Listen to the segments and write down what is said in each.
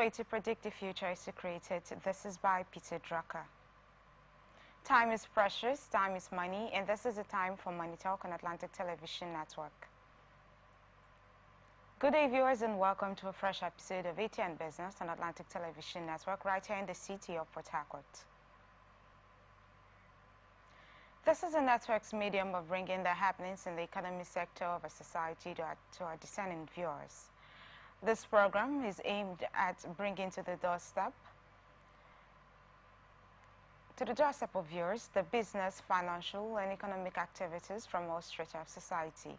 way to predict the future is to create it. This is by Peter Drucker. Time is precious, time is money, and this is the time for Money Talk on Atlantic Television Network. Good day, viewers, and welcome to a fresh episode of ATN Business on Atlantic Television Network right here in the city of Port Harcourt. This is the network's medium of bringing the happenings in the economic sector of a society to our discerning viewers. This program is aimed at bringing to the doorstep of viewers the business, financial, and economic activities from all strata of society.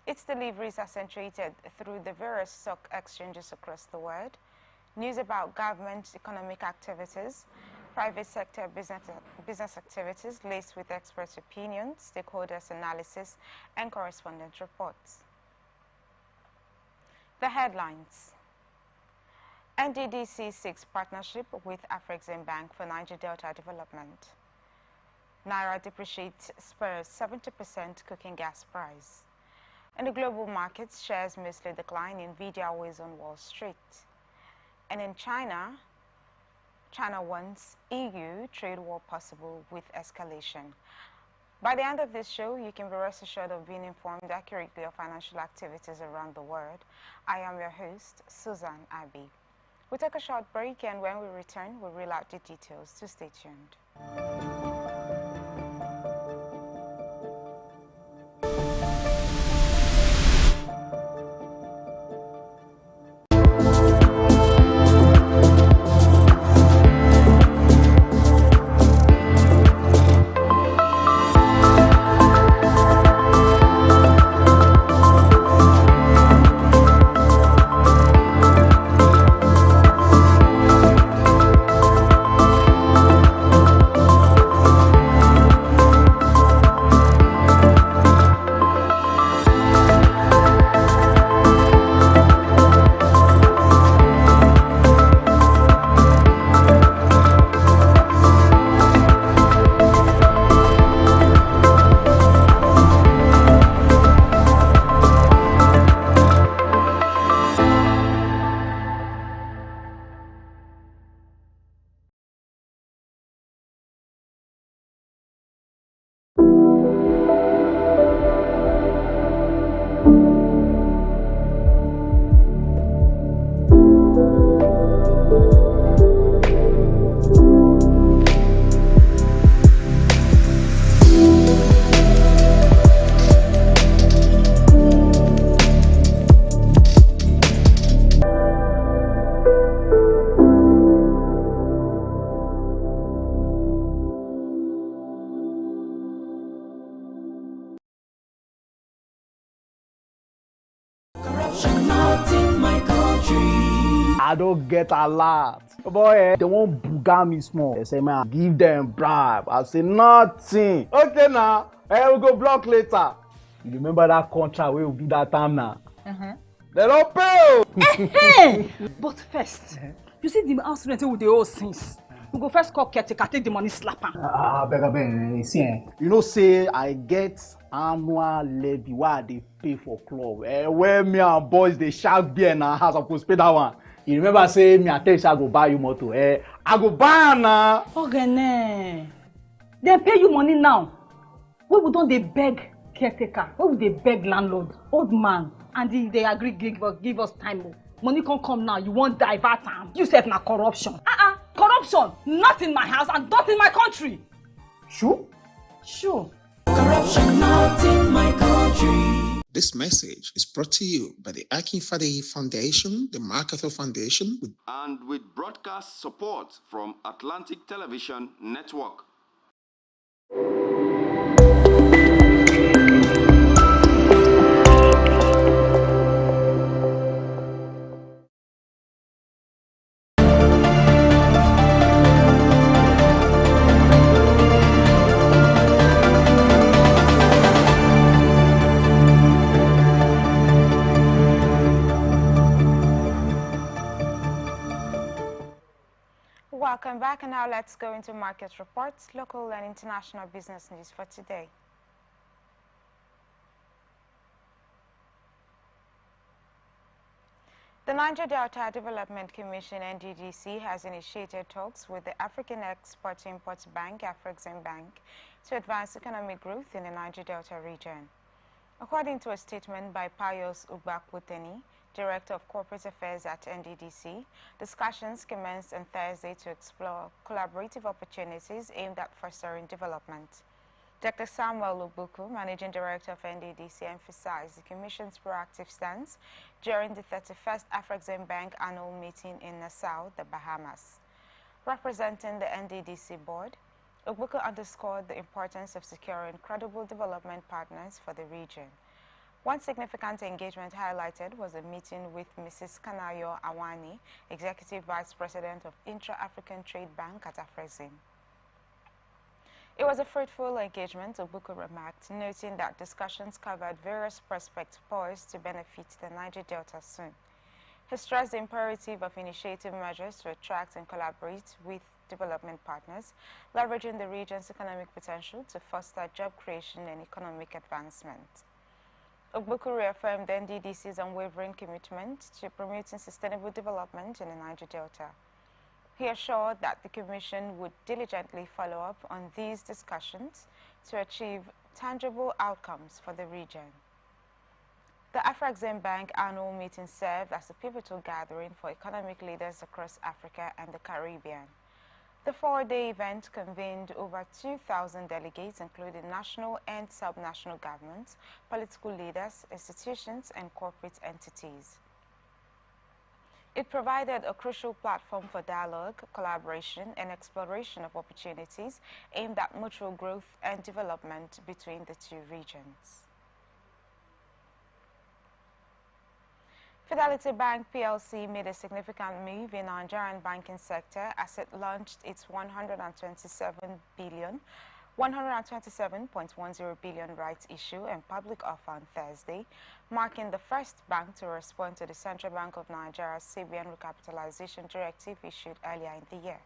Its delivery is accentuated through the various stock exchanges across the world, news about government economic activities, private sector business activities laced with expert opinions, stakeholders analysis, and correspondent reports. The headlines. NDDC seeks partnership with Afrexim Bank for Niger Delta development. Naira depreciates spurs 70% cooking gas price. In the global markets, shares mostly decline. Nvidia weighs on Wall Street. And in China wants EU trade war possible with escalation. By the end of this show, you can be rest assured of being informed accurately of financial activities around the world. I am your host, Susan Abbey. We'll take a short break, and when we return, we'll reel out the details. So stay tuned. I don't get a lot. Boy, they won't booga me small. They say, man, give them bribe. I say, nothing. Okay, now. We'll go block later. You remember that contract we will do that time now? They don't pay. But first, you see the house rent with the old things. We go first call caretaker, take the money, slap him. Beg, see, you know, say I get annual levy why they pay for club. Where me and boys they shark beer in our house, I could pay that one. You remember say me and tell you I go buy you motor. I go buy now. Okay, they pay you money now. We don't they beg caretaker? We they beg landlord, old man, and they agree give us time. Money can't come now. You won't divert time. You said na corruption. Corruption, not in my house and not in my country. Sure? Sure. Corruption, not in my country. This message is brought to you by the Akinfade Foundation, the MacArthur Foundation, and with broadcast support from Atlantic Television Network. Welcome back, and now let's go into market reports, local and international business news for today. The Niger Delta Development Commission (NDDC) has initiated talks with the African Export-Import Bank (Afrexim Bank) to advance economic growth in the Niger Delta region. According to a statement by Pius Ugbakuteni, Director of Corporate Affairs at NDDC, discussions commenced on Thursday to explore collaborative opportunities aimed at fostering development. Dr. Samuel Ubuku, Managing Director of NDDC, emphasized the Commission's proactive stance during the 31st Afrexim Bank annual meeting in Nassau, the Bahamas. Representing the NDDC board, Ubuku underscored the importance of securing credible development partners for the region. One significant engagement highlighted was a meeting with Mrs. Kanayo Awani, Executive Vice President of Intra-African Trade Bank at Afrexim. It was a fruitful engagement, Ubuku remarked, noting that discussions covered various prospects poised to benefit the Niger Delta soon. He stressed the imperative of initiative measures to attract and collaborate with development partners, leveraging the region's economic potential to foster job creation and economic advancement. Ubuku reaffirmed the NDDC's unwavering commitment to promoting sustainable development in the Niger Delta. He assured that the Commission would diligently follow up on these discussions to achieve tangible outcomes for the region. The Afrexim Bank annual meeting served as a pivotal gathering for economic leaders across Africa and the Caribbean. The four-day event convened over 2,000 delegates, including national and subnational governments, political leaders, institutions, and corporate entities. It provided a crucial platform for dialogue, collaboration, and exploration of opportunities aimed at mutual growth and development between the two regions. Fidelity Bank PLC made a significant move in the Nigerian banking sector as it launched its 127.10 billion rights issue and public offer on Thursday, marking the first bank to respond to the Central Bank of Nigeria's CBN recapitalization directive issued earlier in the year.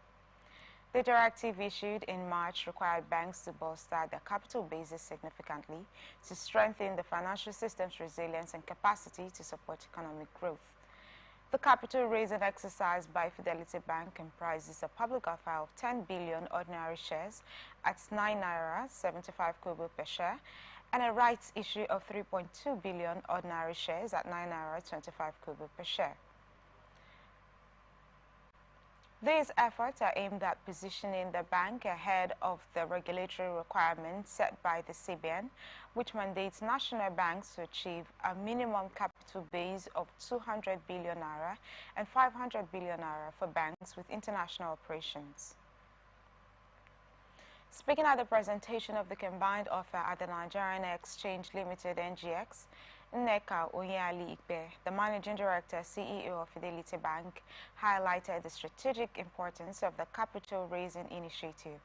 The directive issued in March required banks to bolster their capital bases significantly to strengthen the financial system's resilience and capacity to support economic growth. The capital raising exercise by Fidelity Bank comprises a public offer of 10 billion ordinary shares at 9 naira 75 kobo per share and a rights issue of 3.2 billion ordinary shares at 9 naira 25 kobo per share. These efforts are aimed at positioning the bank ahead of the regulatory requirements set by the CBN, which mandates national banks to achieve a minimum capital base of 200 billion naira and 500 billion naira for banks with international operations. Speaking at the presentation of the combined offer at the Nigerian Exchange Limited (NGX), Nneka Onyeali-Ikpe, the Managing Director, CEO of Fidelity Bank, highlighted the strategic importance of the capital raising initiative.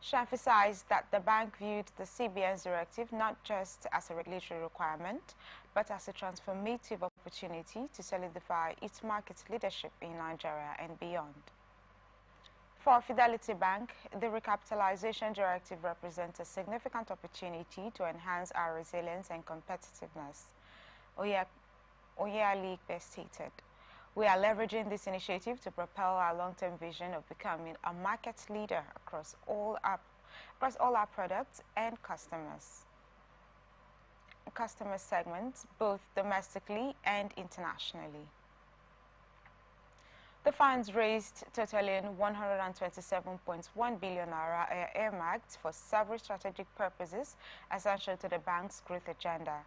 She emphasized that the bank viewed the CBN's directive not just as a regulatory requirement, but as a transformative opportunity to solidify its market leadership in Nigeria and beyond. For Fidelity Bank, the recapitalization directive represents a significant opportunity to enhance our resilience and competitiveness, Onyeali-Ikpe stated. We are leveraging this initiative to propel our long-term vision of becoming a market leader across all our products and customer segments, both domestically and internationally. The funds raised, totaling 127.1 billion naira, are earmarked for several strategic purposes essential to the bank's growth agenda.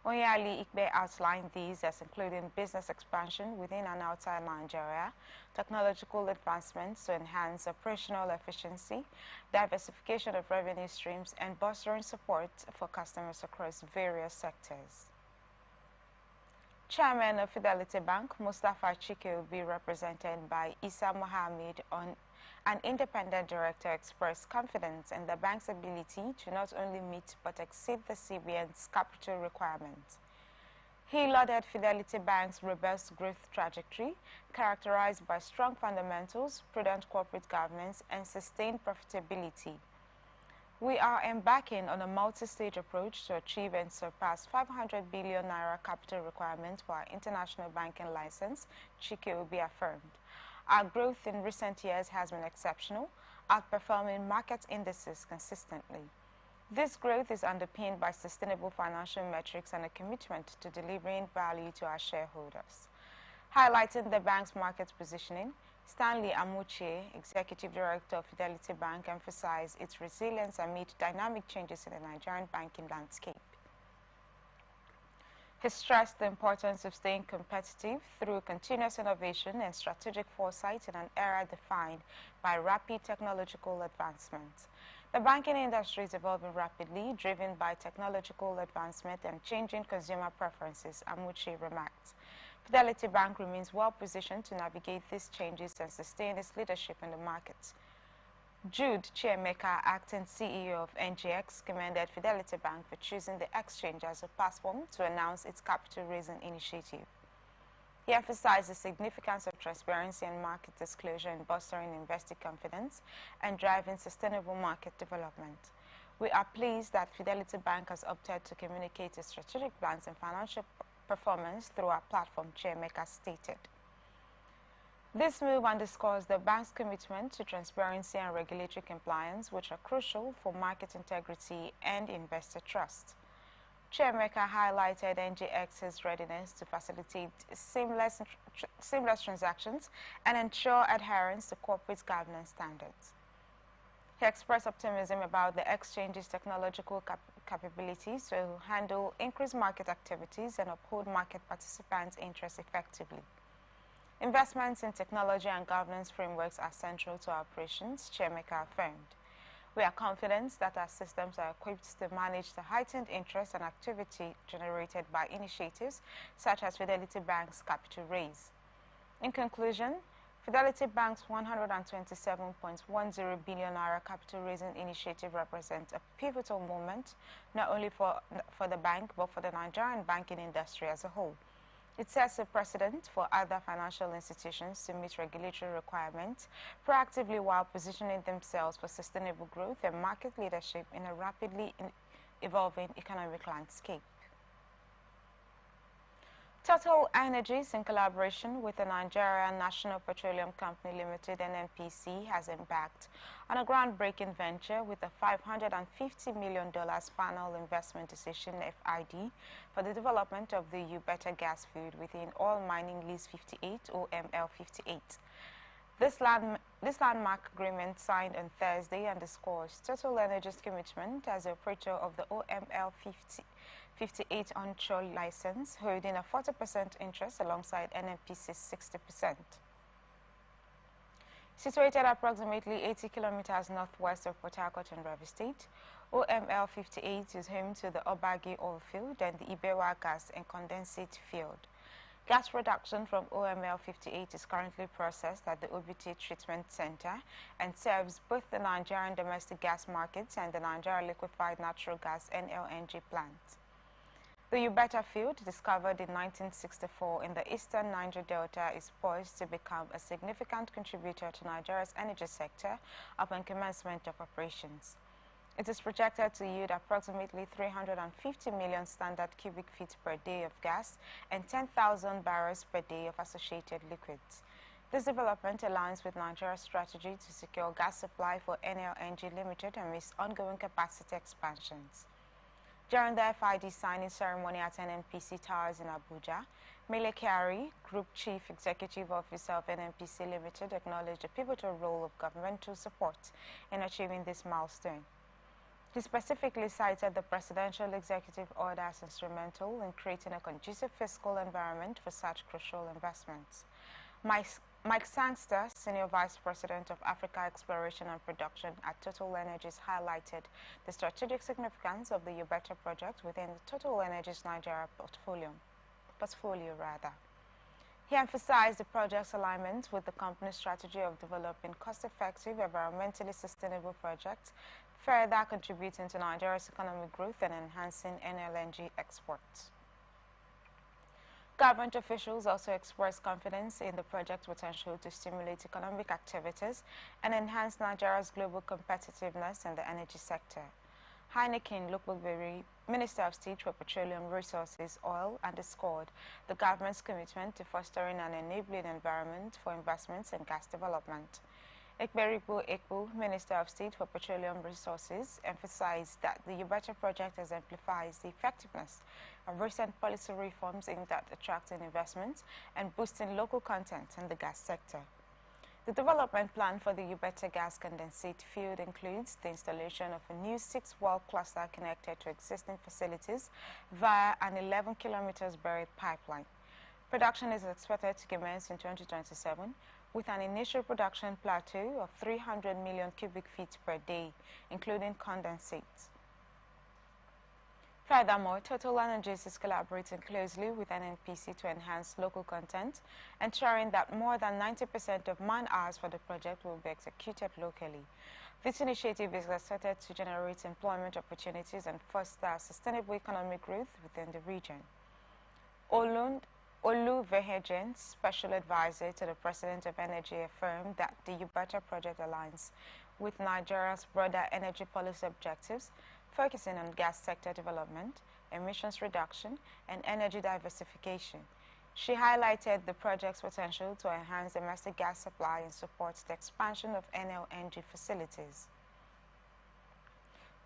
Onyeali-Ikpe outlined these as including business expansion within and outside Nigeria, technological advancements to enhance operational efficiency, diversification of revenue streams, and bolstering support for customers across various sectors. Chairman of Fidelity Bank, Mustafa Chike, will be represented by Isa Mohammed. An independent director expressed confidence in the bank's ability to not only meet but exceed the CBN's capital requirements. He lauded Fidelity Bank's robust growth trajectory, characterized by strong fundamentals, prudent corporate governance, and sustained profitability. We are embarking on a multi-stage approach to achieve and surpass 500 billion naira capital requirements for our international banking license, Chike will be affirmed. Our growth in recent years has been exceptional, outperforming market indices consistently. This growth is underpinned by sustainable financial metrics and a commitment to delivering value to our shareholders. Highlighting the bank's market positioning, Stanley Amuche, Executive Director of Fidelity Bank, emphasized its resilience amid dynamic changes in the Nigerian banking landscape. He stressed the importance of staying competitive through continuous innovation and strategic foresight in an era defined by rapid technological advancement. The banking industry is evolving rapidly, driven by technological advancement and changing consumer preferences, Amuche remarked. Fidelity Bank remains well positioned to navigate these changes and sustain its leadership in the market. Jude Chiemeka, acting CEO of NGX, commended Fidelity Bank for choosing the exchange as a platform to announce its capital raising initiative. He emphasized the significance of transparency and market disclosure in bolstering investor confidence and driving sustainable market development. We are pleased that Fidelity Bank has opted to communicate its strategic plans and financial performance through our platform, Chiemeka stated. This move underscores the bank's commitment to transparency and regulatory compliance, which are crucial for market integrity and investor trust. Chiemeka highlighted NGX's readiness to facilitate seamless transactions and ensure adherence to corporate governance standards. He expressed optimism about the exchange's technological capabilities to handle increased market activities and uphold market participants' interests effectively. Investments in technology and governance frameworks are central to our operations, Chiemeka affirmed. We are confident that our systems are equipped to manage the heightened interest and activity generated by initiatives such as Fidelity Bank's capital raise. In conclusion, Fidelity Bank's 127.10 billion naira capital raising initiative represents a pivotal moment not only for the bank but for the Nigerian banking industry as a whole. It sets a precedent for other financial institutions to meet regulatory requirements proactively while positioning themselves for sustainable growth and market leadership in a rapidly evolving economic landscape. Total Energies, in collaboration with the Nigerian National Petroleum Company Limited (NNPC), has embarked on a groundbreaking venture with a $550 million final investment decision (FID) for the development of the Ubeta gas field within Oil Mining Lease 58 (OML 58). This landmark agreement signed on Thursday underscores Total Energies' commitment as the operator of the OML 58 onshore license, holding a 40% interest alongside NNPC's 60%. Situated approximately 80 kilometers northwest of Port Harcourt and Rivers State, OML 58 is home to the Obagi oil field and the Ibewa gas and condensate field. Gas production from OML 58 is currently processed at the OBT Treatment Center and serves both the Nigerian domestic gas markets and the Nigerian Liquefied Natural Gas (NLNG) plant. The Ubeta field, discovered in 1964 in the eastern Niger Delta, is poised to become a significant contributor to Nigeria's energy sector upon commencement of operations. It is projected to yield approximately 350 million standard cubic feet per day of gas and 10,000 barrels per day of associated liquids. This development aligns with Nigeria's strategy to secure gas supply for NLNG Limited amidst ongoing capacity expansions. During the FID signing ceremony at NNPC Towers in Abuja, Mele Kyari, Group Chief Executive Officer of NNPC Limited, acknowledged the pivotal role of governmental support in achieving this milestone. He specifically cited the presidential executive order as instrumental in creating a conducive fiscal environment for such crucial investments. Mike Sangster, Senior Vice President of Africa Exploration and Production at Total Energies, highlighted the strategic significance of the Ubeta project within the Total Energies Nigeria portfolio. He emphasized the project's alignment with the company's strategy of developing cost-effective, environmentally sustainable projects, further contributing to Nigeria's economic growth and enhancing NLNG exports. Government officials also expressed confidence in the project's potential to stimulate economic activities and enhance Nigeria's global competitiveness in the energy sector. Heineken Lukbuberi, Minister of State for Petroleum Resources, Oil, underscored the government's commitment to fostering an enabling environment for investments in gas development. Ekberikbo Ekbo, Minister of State for Petroleum Resources, emphasized that the Ubata project exemplifies the effectiveness of recent policy reforms aimed at attracting investments and boosting local content in the gas sector. The development plan for the Ubata gas condensate field includes the installation of a new 6-well cluster connected to existing facilities via an 11 kilometers buried pipeline. Production is expected to commence in 2027 with an initial production plateau of 300 million cubic feet per day, including condensates. Furthermore, Total Energies is collaborating closely with NNPC to enhance local content, ensuring that more than 90% of man-hours for the project will be executed locally. This initiative is expected to generate employment opportunities and foster sustainable economic growth within the region. Olu Vehejen, Special Advisor to the President of Energy, affirmed that the Ubata project aligns with Nigeria's broader energy policy objectives, focusing on gas sector development, emissions reduction, and energy diversification. She highlighted the project's potential to enhance domestic gas supply and support the expansion of NLNG facilities.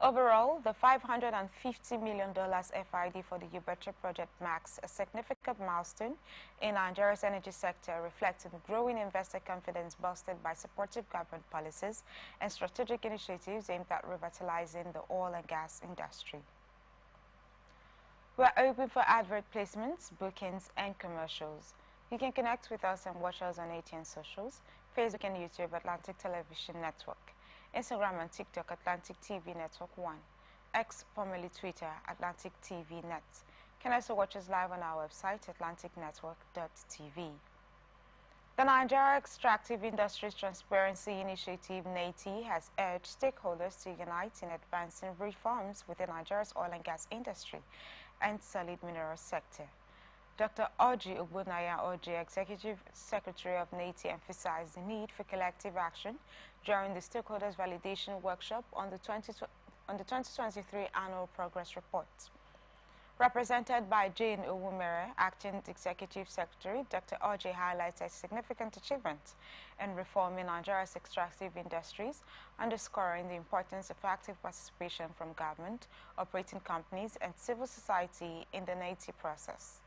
Overall, the $550 million FID for the Ubata project marks a significant milestone in Nigeria's energy sector, reflecting growing investor confidence bolstered by supportive government policies and strategic initiatives aimed at revitalizing the oil and gas industry. We're open for advert placements, bookings, and commercials. You can connect with us and watch us on ATN Socials, Facebook and YouTube, Atlantic Television Network, Instagram and TikTok, Atlantic TV Network 1, X, formerly Twitter, Atlantic TV Net. You can also watch us live on our website, atlanticnetwork.tv. The Nigeria Extractive Industries Transparency Initiative, NATI, has urged stakeholders to unite in advancing reforms within Nigeria's oil and gas industry and solid mineral sector. Dr. Oji Ogbunaya Oji, Executive Secretary of NATI, emphasized the need for collective action during the Stakeholders Validation Workshop on the 2023 Annual Progress Report. Represented by Jane Owumere, Acting Executive Secretary, Dr. Oji highlighted significant achievements in reforming Nigeria's extractive industries, underscoring the importance of active participation from government, operating companies, and civil society in the NATI process.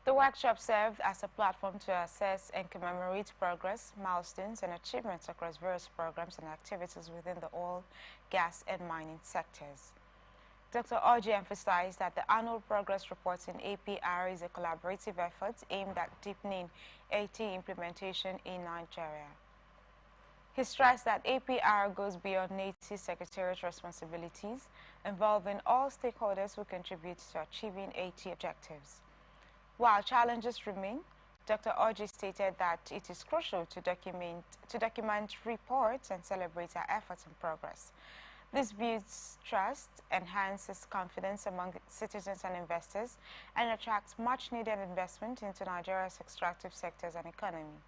The workshop served as a platform to assess and commemorate progress, milestones, and achievements across various programs and activities within the oil, gas, and mining sectors. Dr. Oji emphasized that the annual progress report in APR is a collaborative effort aimed at deepening AT implementation in Nigeria. He stressed that APR goes beyond NATI Secretariat responsibilities, involving all stakeholders who contribute to achieving AT objectives. While challenges remain, Dr. Oji stated that it is crucial to document reports and celebrate our efforts and progress. This builds trust, enhances confidence among citizens and investors, and attracts much-needed investment into Nigeria's extractive sectors and economy.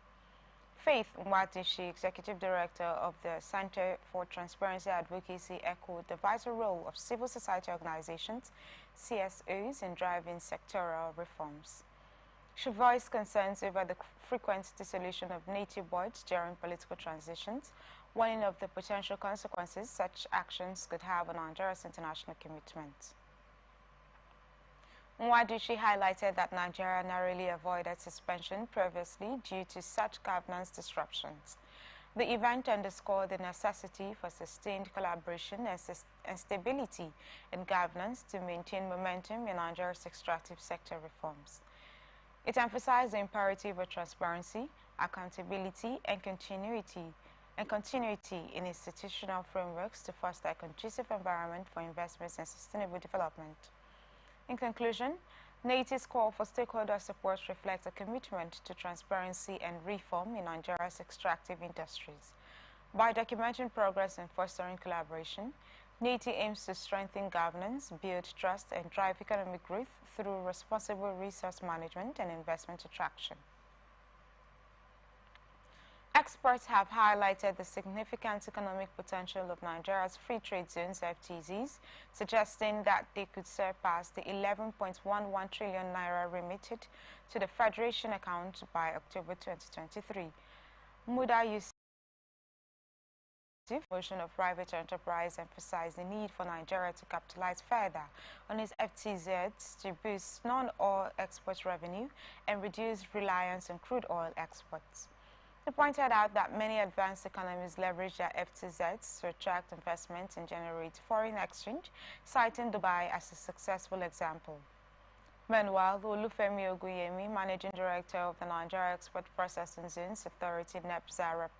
Faith Mwadishi, Executive Director of the Center for Transparency Advocacy, echoed the vital role of civil society organizations, CSOs, in driving sectoral reforms. She voiced concerns over the frequent dissolution of native boards during political transitions, warning of the potential consequences such actions could have on Nigeria's international commitments. Mwadishi highlighted that Nigeria narrowly avoided suspension previously due to such governance disruptions. The event underscored the necessity for sustained collaboration and stability in governance to maintain momentum in Nigeria's extractive sector reforms. It emphasized the imperative of transparency, accountability, and continuity in institutional frameworks to foster a conducive environment for investments and sustainable development. In conclusion, NATI's call for stakeholder support reflects a commitment to transparency and reform in Nigeria's extractive industries. By documenting progress and fostering collaboration, NATI aims to strengthen governance, build trust, and drive economic growth through responsible resource management and investment attraction. Experts have highlighted the significant economic potential of Nigeria's free trade zones (FTZs), suggesting that they could surpass the 11.11 trillion naira remitted to the Federation account by October 2023. Muda Yusuf, motion of private enterprise, emphasized the need for Nigeria to capitalize further on its FTZs to boost non-oil export revenue and reduce reliance on crude oil exports. He pointed out that many advanced economies leverage their FTZs to attract investment and generate foreign exchange, citing Dubai as a successful example. Meanwhile, Olufemi Oguyemi, Managing Director of the Nigeria Export Processing Zones Authority (NEPZA),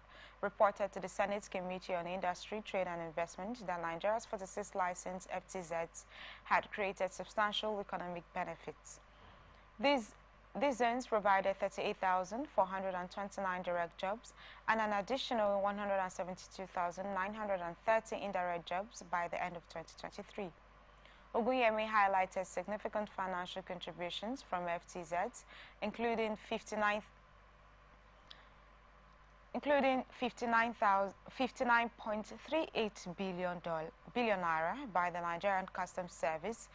reported to the Senate Committee on Industry, Trade and Investment that Nigeria's 46 licensed FTZs had created substantial economic benefits. These zones provided 38,429 direct jobs and an additional 172,930 indirect jobs by the end of 2023. Oguyemi highlighted significant financial contributions from FTZs, including 59.38 billion naira by the Nigerian Customs Service,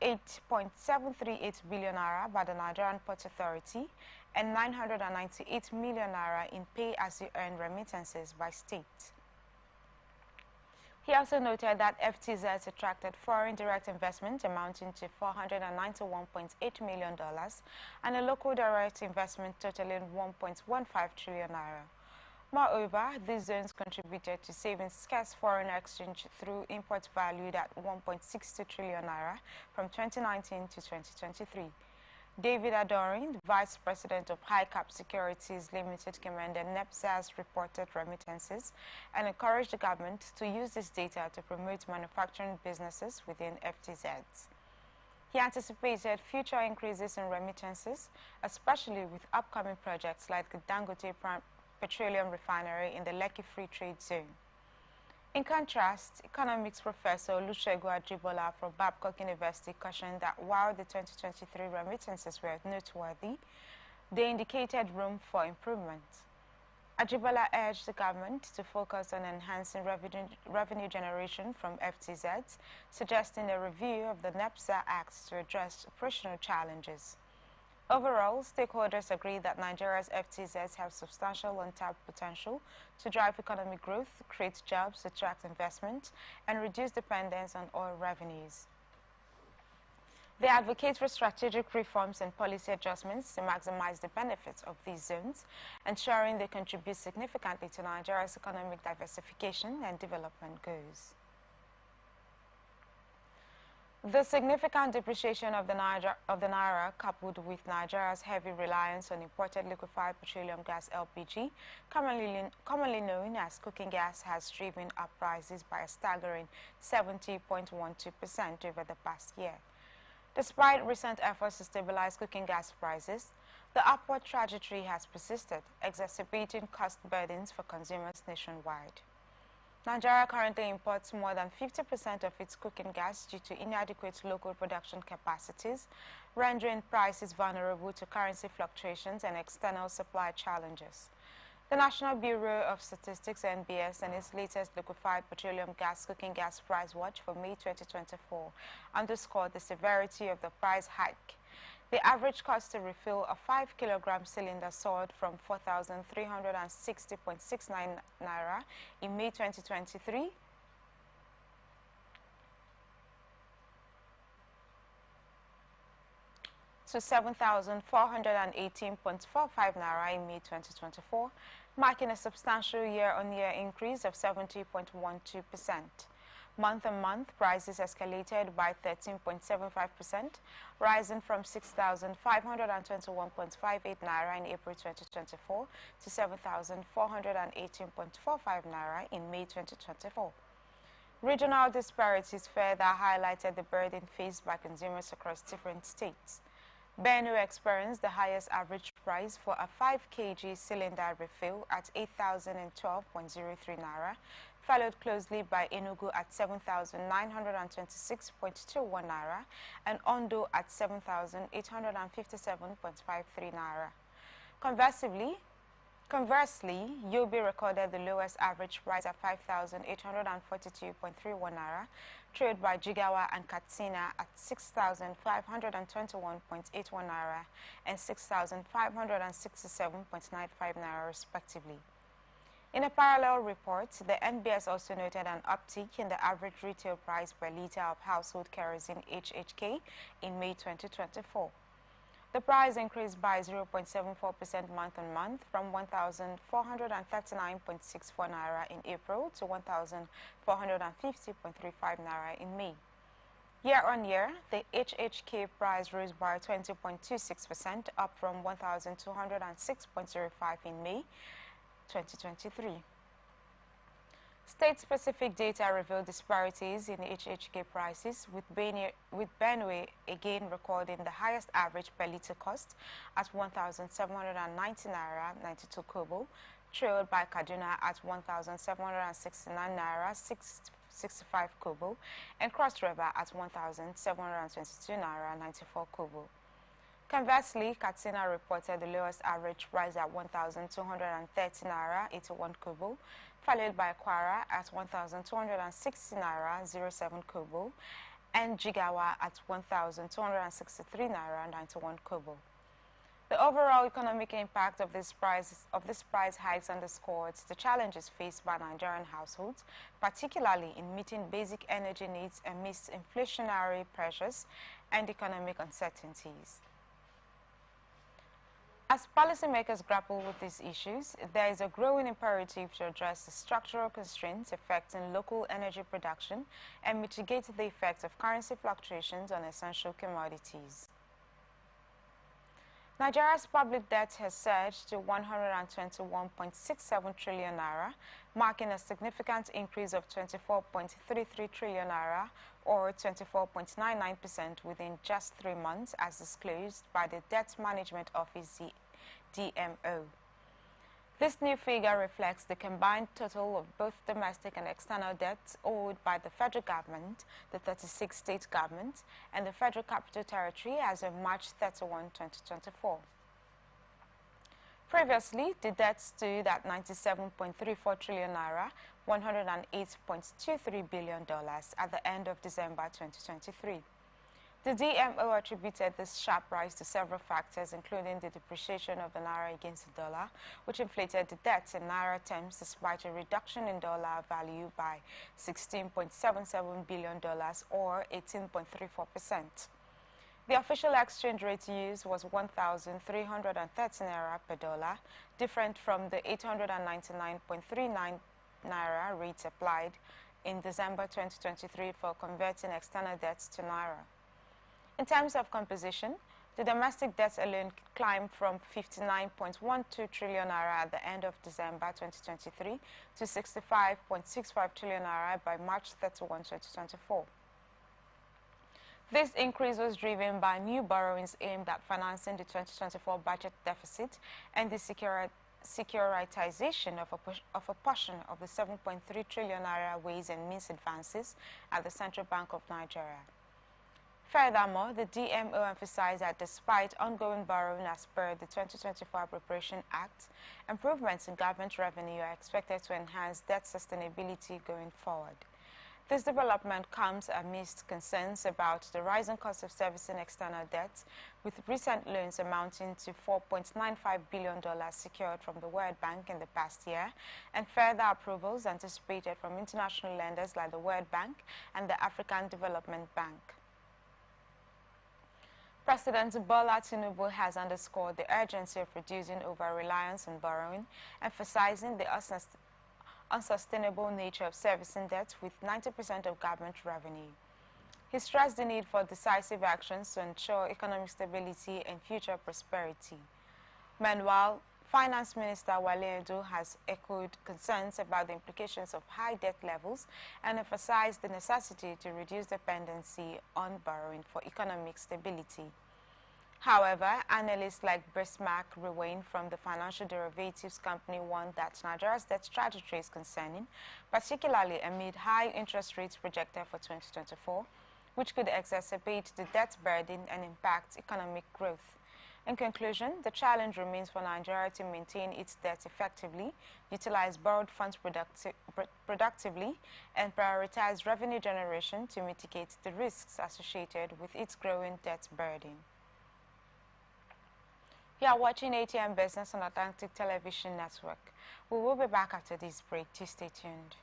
8.738 billion naira by the Nigerian Port Authority, and 998 million naira in pay-as-you-earn remittances by state. He also noted that FTZs attracted foreign direct investment amounting to $491.8 million and a local direct investment totaling 1.15 trillion naira. Moreover, these zones contributed to saving scarce foreign exchange through imports valued at 1.62 trillion naira from 2019 to 2023. David Adorin, the Vice President of High Cap Securities Limited, commended NEPZA's reported remittances and encouraged the government to use this data to promote manufacturing businesses within FTZs. He anticipated future increases in remittances, especially with upcoming projects like the Dangote Petroleum Refinery in the Lekki Free Trade Zone. In contrast, economics professor Olusegun Ajibola from Babcock University cautioned that while the 2023 remittances were noteworthy, they indicated room for improvement. Ajibola urged the government to focus on enhancing revenue generation from FTZs, suggesting a review of the NEPZA Act to address operational challenges. Overall, stakeholders agree that Nigeria's FTZs have substantial untapped potential to drive economic growth, create jobs, attract investment, and reduce dependence on oil revenues. They advocate for strategic reforms and policy adjustments to maximize the benefits of these zones, ensuring they contribute significantly to Nigeria's economic diversification and development goals. The significant depreciation of the naira, coupled with Nigeria's heavy reliance on imported liquefied petroleum gas (LPG), commonly known as cooking gas, has driven up prices by a staggering 70.12% over the past year. Despite recent efforts to stabilize cooking gas prices, the upward trajectory has persisted, exacerbating cost burdens for consumers nationwide. Nigeria currently imports more than 50% of its cooking gas due to inadequate local production capacities, rendering prices vulnerable to currency fluctuations and external supply challenges. The National Bureau of Statistics (NBS) and its latest liquefied petroleum gas cooking gas price watch for May 2024 underscored the severity of the price hike. The average cost to refill a 5-kilogram cylinder soared from 4,360.69 naira in May 2023 to 7,418.45 naira in May 2024, marking a substantial year-on-year increase of 70.12%. Month-on-month, prices escalated by 13.75%, rising from 6,521.58 naira in April 2024 to 7,418.45 naira in May 2024. Regional disparities further highlighted the burden faced by consumers across different states. Benue experienced the highest average price for a 5 kg cylinder refill at 8,012.03 naira, followed closely by Enugu at 7,926.21 naira and Ondo at 7,857.53 naira. Conversely, Yobe recorded the lowest average price at 5,842.31 naira, trailed by Jigawa and Katsina at 6,521.81 naira and 6,567.95 naira respectively. In a parallel report, the NBS also noted an uptick in the average retail price per litre of household kerosene HHK in May 2024. The price increased by 0.74% month-on-month from 1,439.64 naira in April to 1,450.35 naira in May. Year-on-year, the HHK price rose by 20.26%, up from 1,206.05 in May 2023. State-specific data revealed disparities in HHK prices, with Benue again recording the highest average per litre cost at 1,790 naira 92 kobo, trailed by Kaduna at 1,769 naira 65 kobo, and Cross River at 1,722 naira 94 kobo. Conversely, Katsina reported the lowest average price at 1,230 naira 81 kobo, followed by Kwara at 1,260 naira 07 kobo, and Jigawa at 1,263 naira 91 kobo. The overall economic impact of this price hikes underscores the challenges faced by Nigerian households, particularly in meeting basic energy needs amidst inflationary pressures and economic uncertainties. As policymakers grapple with these issues, there is a growing imperative to address the structural constraints affecting local energy production and mitigate the effects of currency fluctuations on essential commodities. Nigeria's public debt has surged to 121.67 trillion naira, marking a significant increase of 24.33 trillion naira, or 24.99% within just 3 months, as disclosed by the Debt Management Office, DMO. This new figure reflects the combined total of both domestic and external debts owed by the federal government, the 36 state governments, and the Federal Capital Territory as of March 31, 2024. Previously, the debt stood at 97.34 trillion naira, $108.23 billion at the end of December 2023. The DMO attributed this sharp rise to several factors, including the depreciation of the naira against the dollar, which inflated the debt in naira terms despite a reduction in dollar value by $16.77 billion, or 18.34%. The official exchange rate used was 1,330 naira per dollar, different from the 899.39 naira rate applied in December 2023 for converting external debts to naira. In terms of composition, the domestic debt alone climbed from 59.12 trillion naira at the end of December 2023 to 65.65 trillion naira by March 31, 2024. This increase was driven by new borrowings aimed at financing the 2024 budget deficit and the securitization of a portion of the 7.3 trillion naira ways and means advances at the Central Bank of Nigeria. Furthermore, the DMO emphasized that despite ongoing borrowing as per the 2024 Appropriation Act, improvements in government revenue are expected to enhance debt sustainability going forward. This development comes amidst concerns about the rising cost of servicing external debt, with recent loans amounting to $4.95 billion secured from the World Bank in the past year, and further approvals anticipated from international lenders like the World Bank and the African Development Bank. President Bola Tinubu has underscored the urgency of reducing over-reliance on borrowing, emphasizing the unsustainable nature of servicing debt with 90% of government revenue. He stressed the need for decisive actions to ensure economic stability and future prosperity. Meanwhile, Finance Minister Wale Edo has echoed concerns about the implications of high debt levels and emphasized the necessity to reduce dependency on borrowing for economic stability. However, analysts like Bismarck Rewain from the financial derivatives company warned that Nigeria's debt trajectory is concerning, particularly amid high interest rates projected for 2024, which could exacerbate the debt burden and impact economic growth. In conclusion, the challenge remains for Nigeria to maintain its debt effectively, utilize borrowed funds productively, and prioritize revenue generation to mitigate the risks associated with its growing debt burden. You are watching ATM Business on Atlantic Television Network. We will be back after this break. Please stay tuned.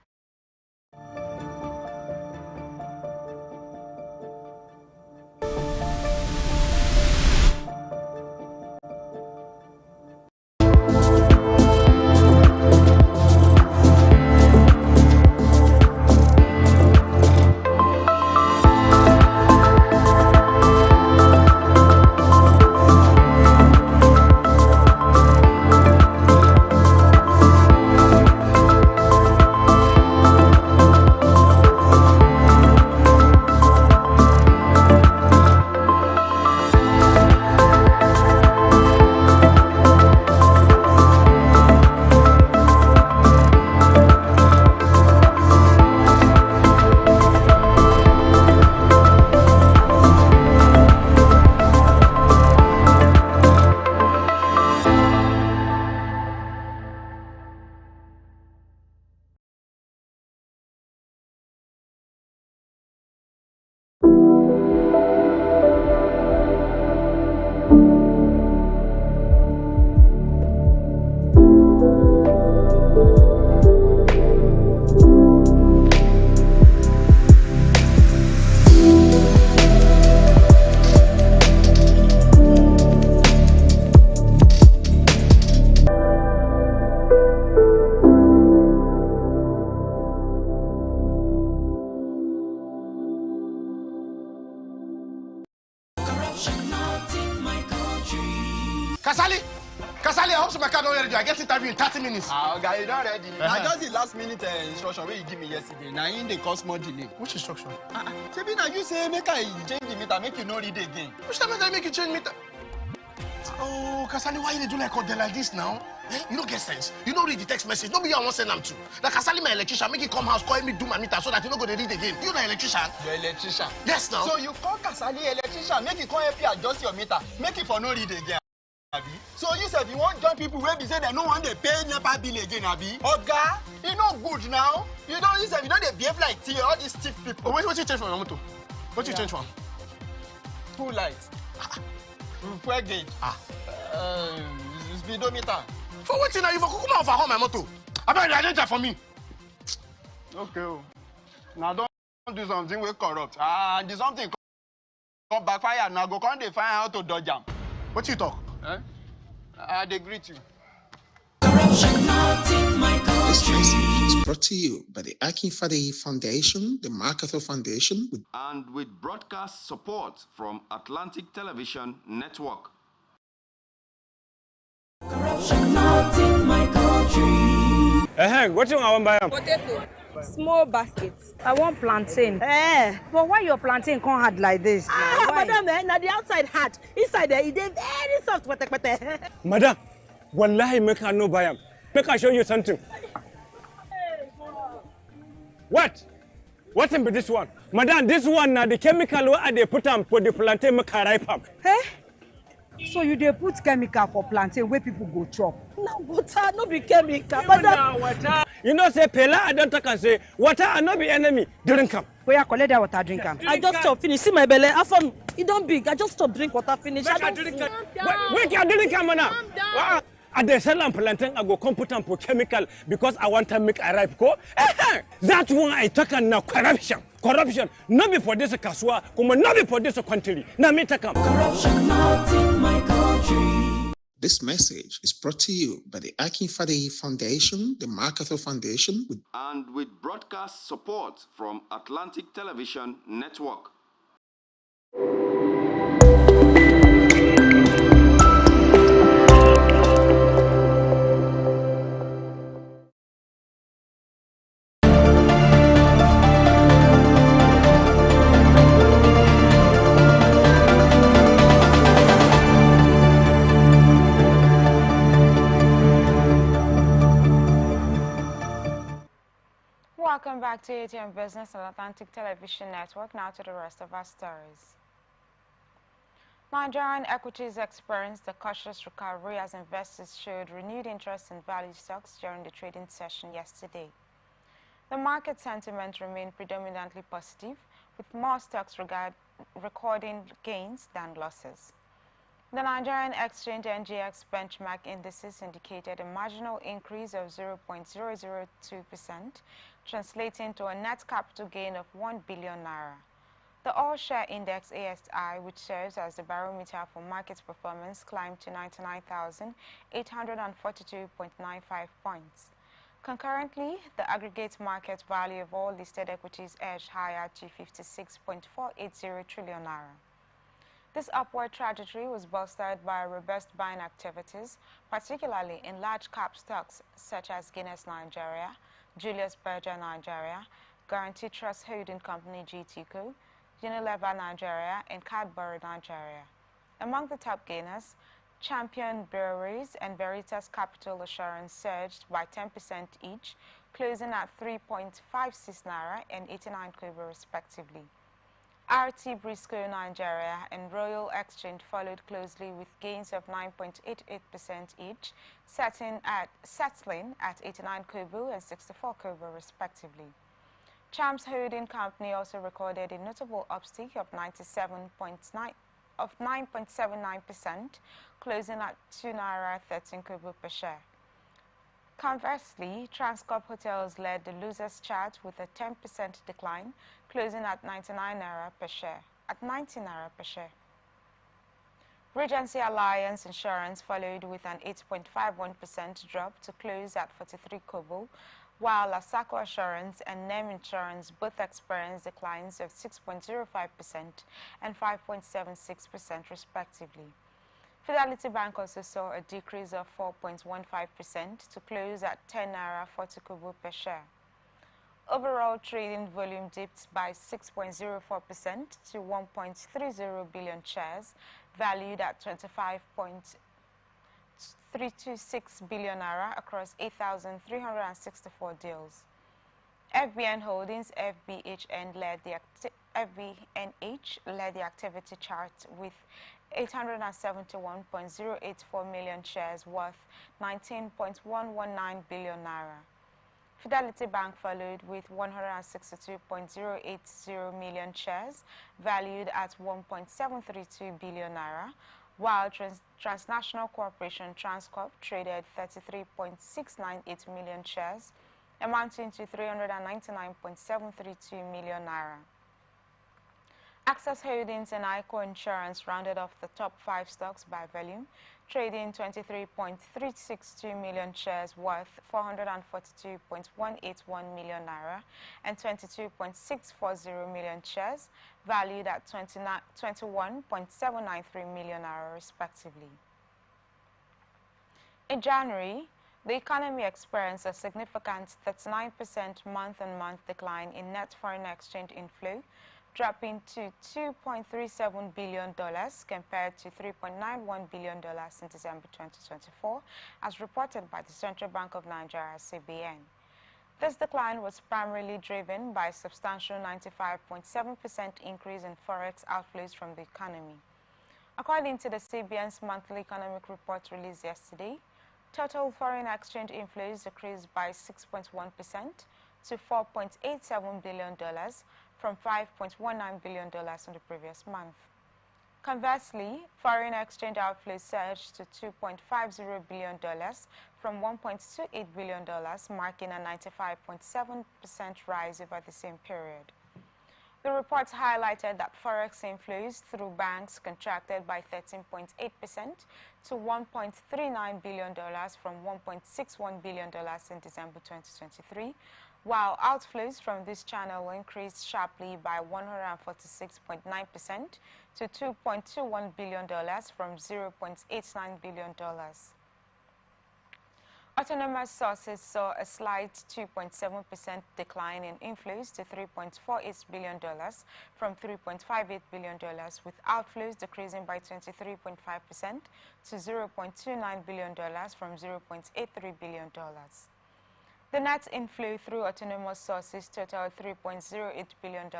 Kasali, I hope my car don't ready. I get interview in 30 minutes. Ah, guy, you don't ready. I just the last minute instruction where you give me yesterday. Now in the cause more delay. Which instruction? Maybe now you say make I change the meter, make you not read again. Which time I make you change meter? Oh, Kasali, why you do like this now? Eh? You don't get sense. You don't read the text message. Nobody I want send them to. Like Kasali, my electrician, make it come house, call me do my meter so that you don't go to read again. You the electrician? You're electrician. Yes, now. So you call Kasali electrician, make it come help you adjust your meter, make it for no read again. Abi. So you said you want join people where be say they no want they pay NEPA bill again, Abi. Oga, you no good now. You don't you don't behave like all these stiff people. Oh, what you change from your motor? What you change from? Two lights. Fuel gauge. Speedometer. For what you now? You for come out for home my motor. I better identify for me. Okay. Now don't do something we corrupt. Do something come backfire. Now go come they find how to dodge them. What you talk? They greet you. This message is brought to you by the Akin Fadehi Foundation, the MacArthur Foundation, and with broadcast support from Atlantic Television Network. Corruption not in my country. What you want to buy? Potato. Small baskets. I want plantain. But why your plantain can't hard like this? Madam, now the outside hard. Inside there, it is very soft. Madam, wallahi make her no buy am. Make her show you something. What? What in be this one? Madam, this one now the chemical where they put on for the plantain make her ripe up. So you dey put chemical for plantain where people go chop? No water, no be chemical. Madam, Water. You know say Pela I don't talk and say water and not be enemy. Drink am. Where you collect that water, drink am. I just stop finish. See my belly. After it don't big. I just stop drink water finish. I don't Wait, you drink am now. I dey sell am plantain, I go come put am for chemical because I want to make a ripe go. That's why I talk now corruption. Corruption. Not be for this kaswa, come not be for this country. Now me talk am. Corruption not in my country. This message is brought to you by the Akin Fadehi Foundation, the MacArthur Foundation, and with broadcast support from Atlantic Television Network. Welcome back to ATM Business on Atlantic Television Network. Now to the rest of our stories. Nigerian equities experienced a cautious recovery as investors showed renewed interest in value stocks during the trading session yesterday. The market sentiment remained predominantly positive, with more stocks recording gains than losses. The Nigerian Exchange NGX benchmark indices indicated a marginal increase of 0.002%, translating to a net capital gain of 1 billion naira. The all-share index ASI, which serves as the barometer for market performance, climbed to 99,842.95 points. Concurrently, the aggregate market value of all listed equities edged higher to 56.480 trillion naira. This upward trajectory was bolstered by robust buying activities, particularly in large-cap stocks such as Guinness Nigeria, Julius Berger Nigeria, Guarantee Trust Holding Company GTCO, Unilever Nigeria, and Cadbury Nigeria. Among the top gainers, Champion Breweries and Veritas Capital Assurance surged by 10% each, closing at 3.56 naira and 89 kobo respectively. RT Briscoe Nigeria and Royal Exchange followed closely with gains of 9.88% each, settling at 89 kobo and 64 kobo respectively. Champs Holding Company also recorded a notable upstick of 9.79%, closing at 2 naira 13 kobo per share. Conversely, Transcorp Hotels led the losers chart with a 10% decline, closing at 99 naira per share. Regency Alliance Insurance followed with an 8.51% drop to close at 43 kobo, while Asako Assurance and NEM Insurance both experienced declines of 6.05% and 5.76% respectively. Fidelity Bank also saw a decrease of 4.15% to close at 10 naira 40 kobo per share. Overall trading volume dipped by 6.04% to 1.30 billion shares, valued at 25.326 billion naira across 8,364 deals. FBN Holdings (FBHN) led the activity chart with 871.084 million shares worth 19.119 billion naira. Fidelity Bank followed with 162.080 million shares valued at 1.732 billion naira, while Transnational Corporation Transcorp traded 33.698 million shares amounting to 399.732 million naira. Access Holdings and ICO Insurance rounded off the top 5 stocks by volume, trading 23.362 million shares worth 442.181 million naira and 22.640 million shares valued at 21.793 million naira respectively. In January, the economy experienced a significant 39% month-on-month decline in net foreign exchange inflow, dropping to $2.37 billion compared to $3.91 billion in December 2024, as reported by the Central Bank of Nigeria, CBN. This decline was primarily driven by a substantial 95.7% increase in forex outflows from the economy. According to the CBN's monthly economic report released yesterday, total foreign exchange inflows decreased by 6.1% to $4.87 billion from $5.19 billion in the previous month. Conversely, foreign exchange outflows surged to $2.50 billion from $1.28 billion, marking a 95.7% rise over the same period. The report highlighted that forex inflows through banks contracted by 13.8% to $1.39 billion from $1.61 billion in December 2023, while outflows from this channel increased sharply by 146.9% to $2.21 billion from $0.89 billion. Autonomous sources saw a slight 2.7% decline in inflows to $3.48 billion from $3.58 billion, with outflows decreasing by 23.5% to $0.29 billion from $0.83 billion. The net inflow through autonomous sources totaled $3.08 billion,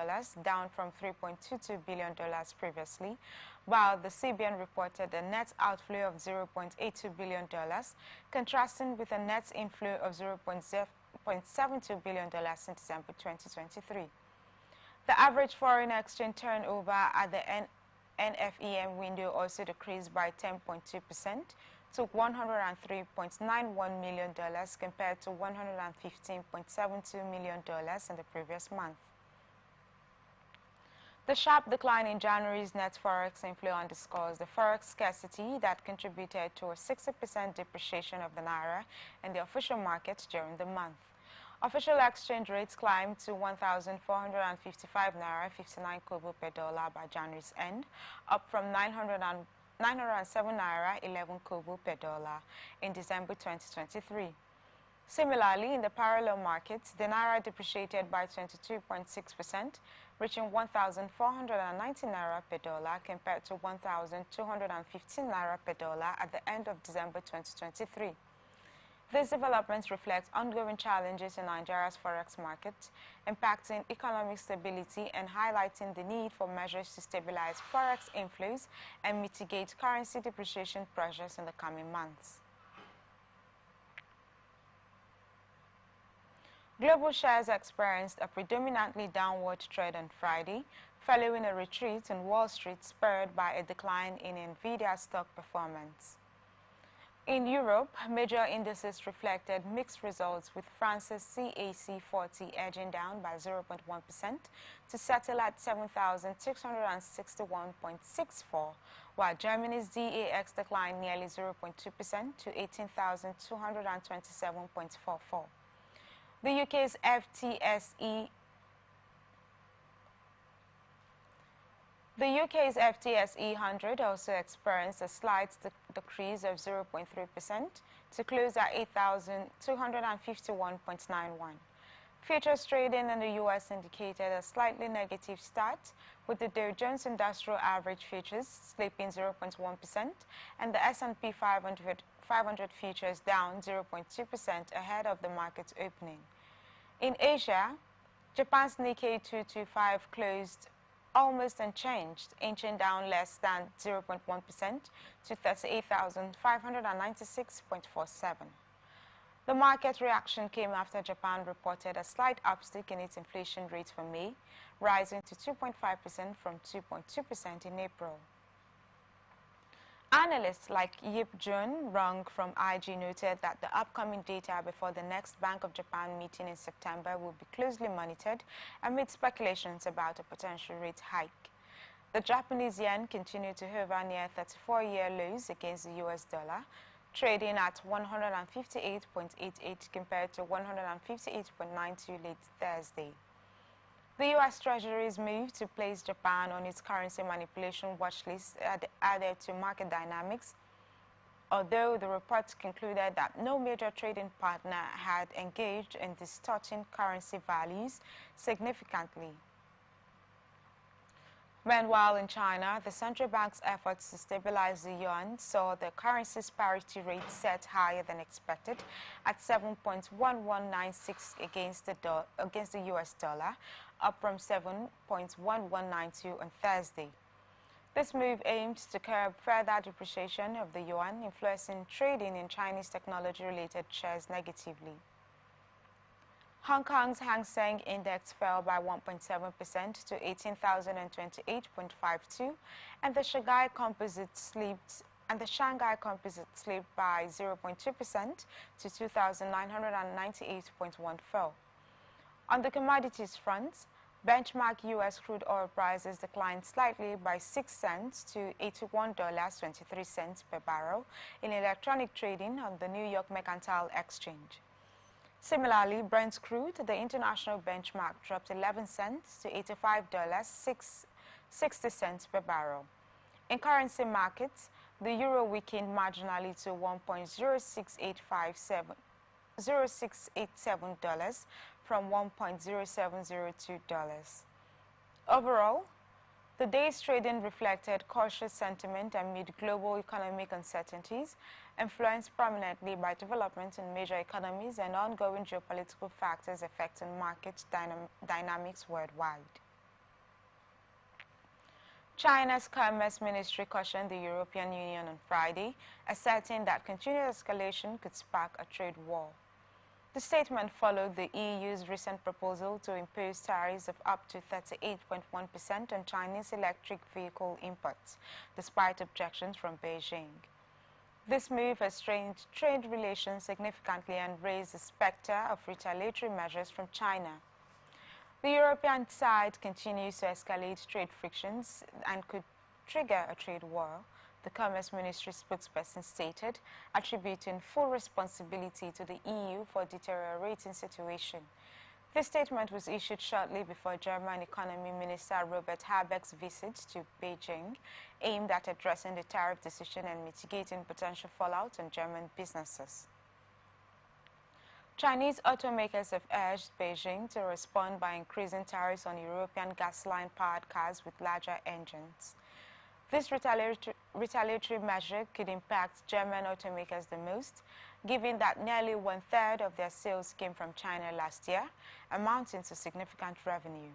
down from $3.22 billion previously, while the CBN reported a net outflow of $0.82 billion, contrasting with a net inflow of $0.72 billion in December 2023. The average foreign exchange turnover at the NFEM window also decreased by 10.2% to $103.91 million compared to $115.72 million in the previous month. The sharp decline in January's net forex inflow underscores the forex scarcity that contributed to a 60% depreciation of the naira in the official market during the month. Official exchange rates climbed to 1,455 naira 59 kobo per dollar by January's end, up from 907 naira 11 kobo per dollar in December 2023. Similarly, in the parallel markets, the naira depreciated by 22.6%, reaching 1,490 naira per dollar compared to 1,215 naira per dollar at the end of December 2023. These developments reflect ongoing challenges in Nigeria's forex market, impacting economic stability and highlighting the need for measures to stabilize forex inflows and mitigate currency depreciation pressures in the coming months. Global shares experienced a predominantly downward trend on Friday, following a retreat in Wall Street spurred by a decline in Nvidia stock performance. In Europe, major indices reflected mixed results, with France's CAC 40 edging down by 0.1% to settle at 7,661.64, while Germany's DAX declined nearly 0.2% to 18,227.44. The UK's FTSE 100 also experienced a slight decrease of 0.3% to close at 8,251.91. Futures trading in the U.S. indicated a slightly negative start, with the Dow Jones Industrial Average futures slipping 0.1% and the S&P 500 futures down 0.2% ahead of the market's opening. In Asia, Japan's Nikkei 225 closed almost unchanged, inching down less than 0.1% to 38,596.47. The market reaction came after Japan reported a slight uptick in its inflation rate for May, rising to 2.5% from 2.2% in April. Analysts like Yip Jun Rung from IG noted that the upcoming data before the next Bank of Japan meeting in September will be closely monitored amid speculations about a potential rate hike. The Japanese yen continued to hover near 34-year lows against the US dollar, trading at 158.88 compared to 158.92 late Thursday. The U.S. Treasury's move to place Japan on its currency manipulation watch list added to market dynamics, although the report concluded that no major trading partner had engaged in distorting currency values significantly. Meanwhile, in China, the central bank's efforts to stabilize the yuan saw the currency's parity rate set higher than expected at 7.1196 against the US dollar, up from 7.1192 on Thursday. This move aimed to curb further depreciation of the yuan, influencing trading in Chinese technology-related shares negatively. Hong Kong's Hang Seng Index fell by 1.7% to 18,028.52, and the Shanghai Composite slipped by 0.2% to 2,998.14. On the commodities front, benchmark U.S. crude oil prices declined slightly by 6 cents to $81.23 per barrel in electronic trading on the New York Mercantile Exchange. Similarly, Brent crude, the international benchmark, dropped 11 cents to $85.60 per barrel. In currency markets, the euro weakened marginally to $1.0687 from $1.0702. Overall, the day's trading reflected cautious sentiment amid global economic uncertainties influenced prominently by developments in major economies and ongoing geopolitical factors affecting market dynamics worldwide. China's Commerce Ministry cautioned the European Union on Friday, asserting that continued escalation could spark a trade war. The statement followed the EU's recent proposal to impose tariffs of up to 38.1% on Chinese electric vehicle imports, despite objections from Beijing. This move has strained trade relations significantly and raised the specter of retaliatory measures from China. The European side continues to escalate trade frictions and could trigger a trade war, the Commerce Ministry spokesperson stated, attributing full responsibility to the EU for deteriorating situation. This statement was issued shortly before German Economy Minister Robert Habeck's visit to Beijing, aimed at addressing the tariff decision and mitigating potential fallout on German businesses. Chinese automakers have urged Beijing to respond by increasing tariffs on European gasoline-powered cars with larger engines. This retaliatory measure could impact German automakers the most, given that nearly one-third of their sales came from China last year, amounting to significant revenue.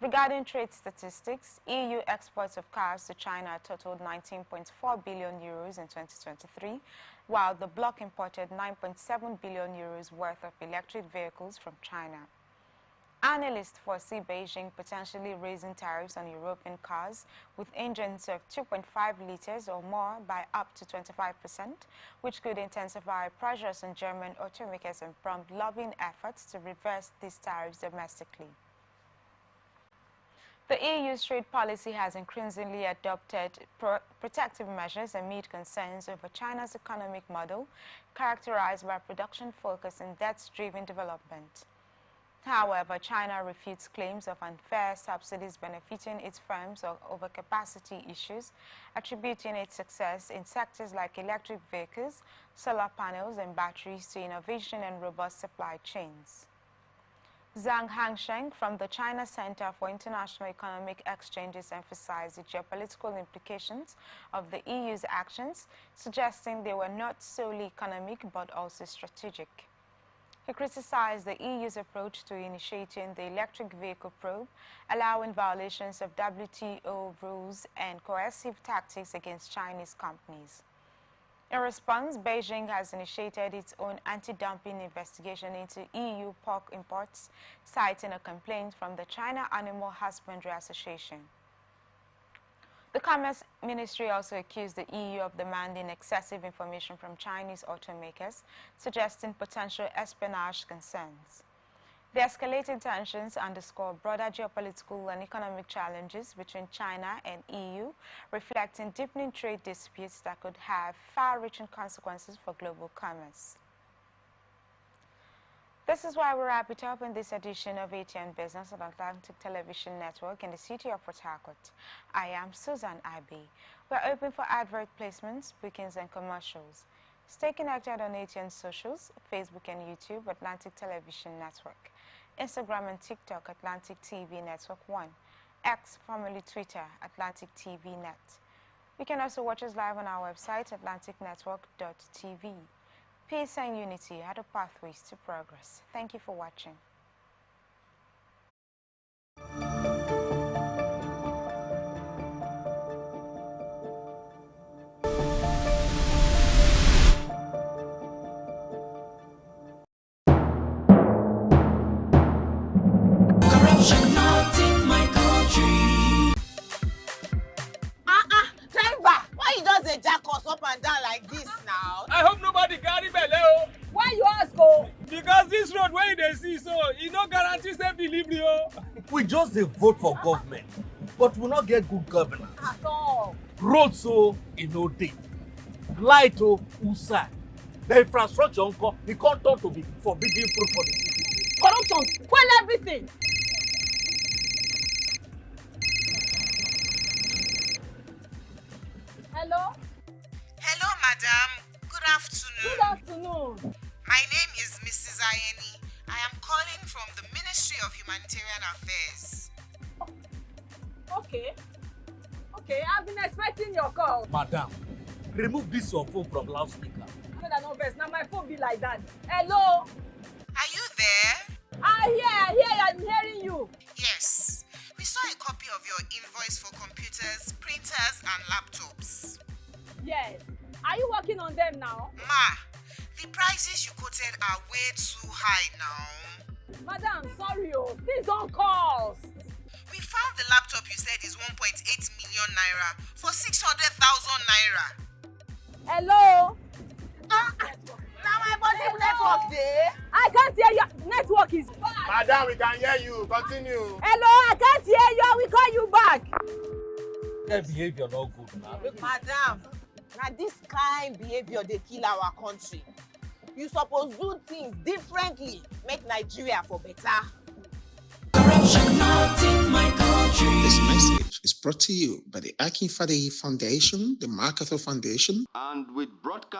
Regarding trade statistics, EU exports of cars to China totaled 19.4 billion euros in 2023, while the bloc imported 9.7 billion euros worth of electric vehicles from China. Analysts foresee Beijing potentially raising tariffs on European cars with engines of 2.5 liters or more by up to 25%, which could intensify pressures on German automakers and prompt lobbying efforts to reverse these tariffs domestically. The EU's trade policy has increasingly adopted protective measures amid concerns over China's economic model, characterized by production focus and debt-driven development. However, China refutes claims of unfair subsidies benefiting its firms or overcapacity issues, attributing its success in sectors like electric vehicles, solar panels, and batteries to innovation and robust supply chains. Zhang Hangsheng from the China Center for International Economic Exchanges emphasized the geopolitical implications of the EU's actions, suggesting they were not solely economic but also strategic. He criticized the EU's approach to initiating the electric vehicle probe, allowing violations of WTO rules and coercive tactics against Chinese companies. In response, Beijing has initiated its own anti-dumping investigation into EU pork imports, citing a complaint from the China Animal Husbandry Association. The Commerce Ministry also accused the EU of demanding excessive information from Chinese automakers, suggesting potential espionage concerns. The escalating tensions underscore broader geopolitical and economic challenges between China and EU, reflecting deepening trade disputes that could have far-reaching consequences for global commerce. This is why we wrap it up in this edition of ATN Business on Atlantic Television Network in the city of Port Harcourt. I am Susan Abbey. We're open for advert placements, bookings, and commercials. Stay connected on ATN socials, Facebook and YouTube, Atlantic Television Network, Instagram and TikTok, Atlantic TV Network 1, X, formerly Twitter, Atlantic TV Net. You can also watch us live on our website, atlanticnetwork.tv. Peace and unity are the pathways to progress. Thank you for watching. Corruption not in my country. Driver, why you just dey jack us up and down like this now? I hope nobody carry belle. Why you ask, oh? Because this road where they see so, it no guarantee safe delivery. We just dey vote for government, but we not get good governance. At all. Road so e no dey, light usai, the infrastructure nko e come turn to be forbidden fruit for the city. Corruption, well everything. Hello? Hello, madam. Good afternoon. Good afternoon. My name is Mrs. Ayeni. I am calling from the Ministry of Humanitarian Affairs. Okay. Okay, I've been expecting your call. Madam, remove this your phone from loudspeaker. No vex. Now my phone be like that. Hello. Are you there? I hear. I'm hearing you. Yes. We saw a copy of your invoice for computers, printers, and laptops. Yes. Are you working on them now? Ma, the prices you quoted are way too high now. Madam, sorry, please don't cost. We found the laptop you said is 1.8 million naira for 600,000 naira. Hello? Now my body network there. I can't hear you. Network is bad. Madam, we can hear you. Continue. Hello, I can't hear you. I will call you back. Their behavior not good now. Madam, now this kind behavior they kill our country. You suppose do things differently. Make Nigeria for better. Corruption not in my country. This message is brought to you by the Akinfadehi Foundation, the MacArthur Foundation, and with broadcast